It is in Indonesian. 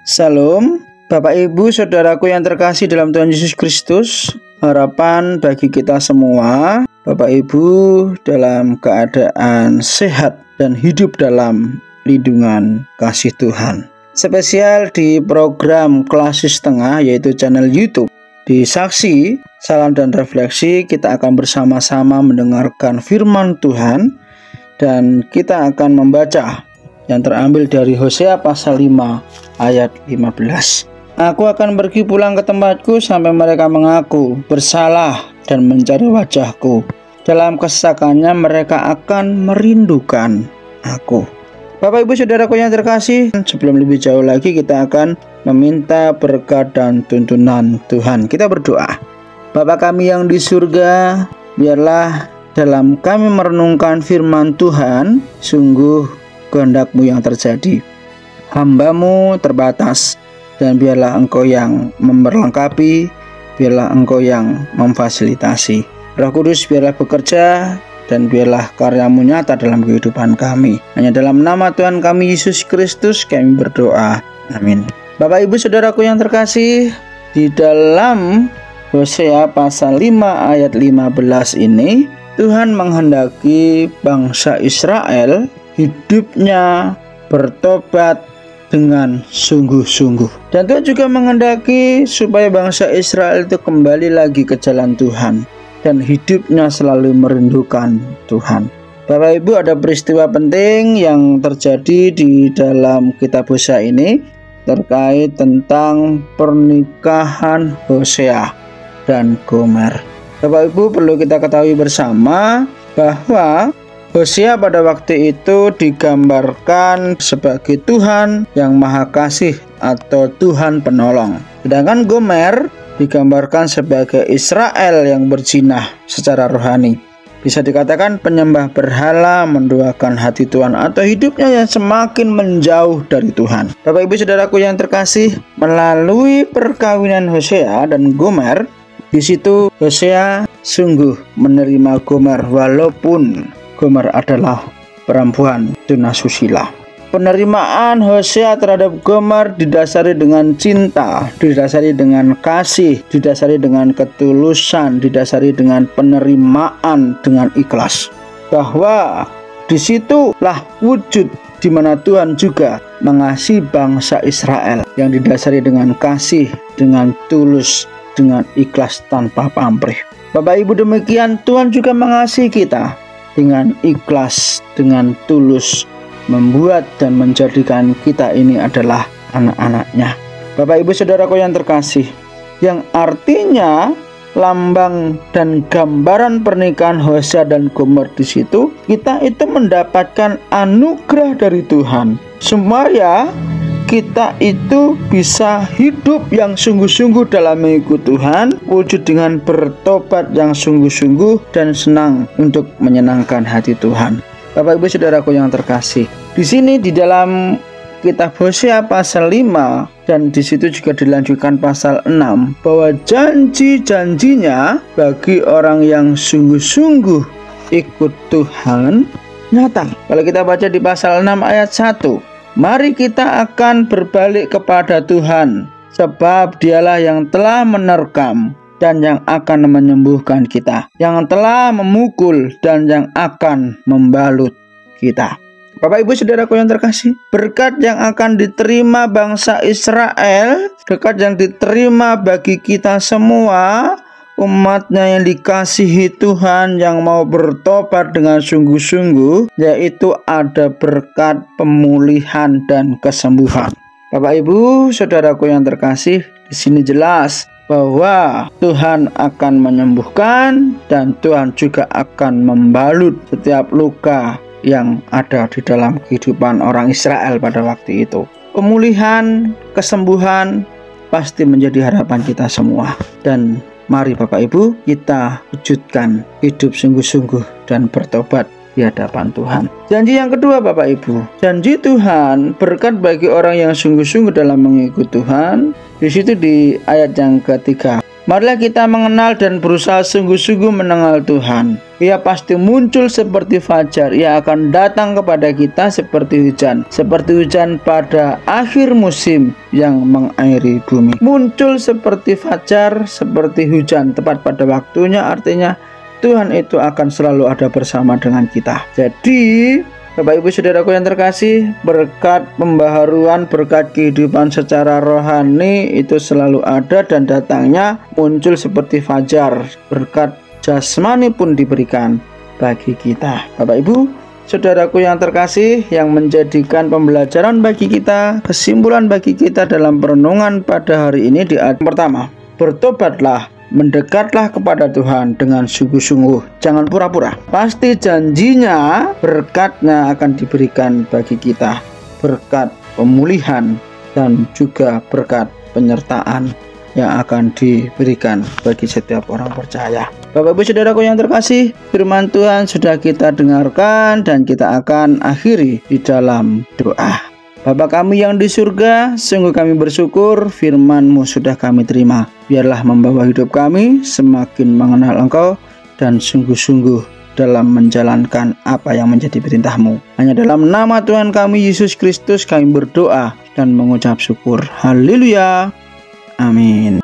Salam, Bapak Ibu Saudaraku yang terkasih dalam Tuhan Yesus Kristus. Harapan bagi kita semua, Bapak Ibu dalam keadaan sehat dan hidup dalam lindungan kasih Tuhan. Spesial di program Kelas Setengah, yaitu channel YouTube di Saksi, Salam dan Refleksi, kita akan bersama-sama mendengarkan firman Tuhan dan kita akan membaca yang terambil dari Hosea pasal 5 ayat 15. Aku akan pergi pulang ke tempatku sampai mereka mengaku bersalah dan mencari wajahku. Dalam kesesakannya mereka akan merindukan aku. Bapak Ibu Saudaraku yang terkasih, sebelum lebih jauh lagi kita akan meminta berkat dan tuntunan Tuhan. Kita berdoa. Bapa kami yang di surga, biarlah dalam kami merenungkan firman Tuhan, sungguh kehendak-Mu yang terjadi. Hamba-Mu terbatas, dan biarlah Engkau yang memperlengkapi, biarlah Engkau yang memfasilitasi. Roh Kudus biarlah bekerja, dan biarlah karya-Mu nyata dalam kehidupan kami. Hanya dalam nama Tuhan kami Yesus Kristus kami berdoa. Amin. Bapak Ibu Saudaraku yang terkasih, di dalam Hosea pasal 5 ayat 15 ini, Tuhan menghendaki bangsa Israel hidupnya bertobat dengan sungguh-sungguh. Dan Tuhan juga menghendaki supaya bangsa Israel itu kembali lagi ke jalan Tuhan dan hidupnya selalu merindukan Tuhan. Bapak Ibu, ada peristiwa penting yang terjadi di dalam kitab Hosea ini terkait tentang pernikahan Hosea dan Gomer. Bapak Ibu, perlu kita ketahui bersama bahwa Hosea pada waktu itu digambarkan sebagai Tuhan yang Maha Kasih atau Tuhan penolong. Sedangkan Gomer digambarkan sebagai Israel yang berzinah secara rohani. Bisa dikatakan penyembah berhala, menduakan hati Tuhan, atau hidupnya yang semakin menjauh dari Tuhan. Bapak Ibu Saudaraku yang terkasih, melalui perkawinan Hosea dan Gomer, di situ Hosea sungguh menerima Gomer walaupun Gomer adalah perempuan tunasusila. Penerimaan Hosea terhadap Gomer didasari dengan cinta, didasari dengan kasih, didasari dengan ketulusan, didasari dengan penerimaan dengan ikhlas. Bahwa disitulah wujud di mana Tuhan juga mengasihi bangsa Israel yang didasari dengan kasih, dengan tulus, dengan ikhlas tanpa pamrih. Bapak Ibu, demikian Tuhan juga mengasihi kita dengan ikhlas, dengan tulus, membuat dan menjadikan kita ini adalah anak-anaknya. Bapak Ibu Saudaraku yang terkasih, yang artinya lambang dan gambaran pernikahan Hosea dan Gomer di situ, kita itu mendapatkan anugerah dari Tuhan supaya kita itu bisa hidup yang sungguh-sungguh dalam mengikuti Tuhan, wujud dengan bertobat yang sungguh-sungguh dan senang untuk menyenangkan hati Tuhan. Bapak Ibu Saudaraku yang terkasih, di sini di dalam kitab Hosea pasal 5 dan di situ juga dilanjutkan pasal 6 bahwa janji-janjinya bagi orang yang sungguh-sungguh ikut Tuhan nyata. Kalau kita baca di pasal 6 ayat 1, mari kita akan berbalik kepada Tuhan, sebab Dialah yang telah menerkam dan yang akan menyembuhkan kita, yang telah memukul dan yang akan membalut kita. Bapak Ibu Saudaraku yang terkasih, berkat yang akan diterima bangsa Israel, berkat yang diterima bagi kita semua, umatnya yang dikasihi Tuhan yang mau bertobat dengan sungguh-sungguh, yaitu ada berkat pemulihan dan kesembuhan. Bapak Ibu Saudaraku yang terkasih, di sini jelas bahwa Tuhan akan menyembuhkan dan Tuhan juga akan membalut setiap luka yang ada di dalam kehidupan orang Israel pada waktu itu. Pemulihan, kesembuhan pasti menjadi harapan kita semua. Dan mari Bapak Ibu kita wujudkan hidup sungguh-sungguh dan bertobat di hadapan Tuhan. Janji yang kedua Bapak Ibu, janji Tuhan berkat bagi orang yang sungguh-sungguh dalam mengikuti Tuhan. Di situ di ayat yang ketiga, Marilah kita mengenal dan berusaha sungguh-sungguh mengenal Tuhan. Ia pasti muncul seperti fajar. Ia akan datang kepada kita seperti hujan pada akhir musim yang mengairi bumi. Muncul seperti fajar, seperti hujan, tepat pada waktunya. Artinya Tuhan itu akan selalu ada bersama dengan kita. Jadi Bapak Ibu Saudaraku yang terkasih, berkat pembaharuan, berkat kehidupan secara rohani itu selalu ada dan datangnya muncul seperti fajar. Berkat jasmani pun diberikan bagi kita. Bapak Ibu Saudaraku yang terkasih, yang menjadikan pembelajaran bagi kita, kesimpulan bagi kita dalam perenungan pada hari ini di ayat pertama. Bertobatlah, mendekatlah kepada Tuhan dengan sungguh-sungguh, jangan pura-pura. Pasti janjinya, berkatnya akan diberikan bagi kita. Berkat pemulihan dan juga berkat penyertaan yang akan diberikan bagi setiap orang percaya. Bapak Ibu Saudaraku yang terkasih, firman Tuhan sudah kita dengarkan dan kita akan akhiri di dalam doa. Bapa kami yang di surga, sungguh kami bersyukur firman-Mu sudah kami terima. Biarlah membawa hidup kami semakin mengenal Engkau dan sungguh-sungguh dalam menjalankan apa yang menjadi perintah-Mu. Hanya dalam nama Tuhan kami Yesus Kristus kami berdoa dan mengucap syukur. Haleluya. Amin.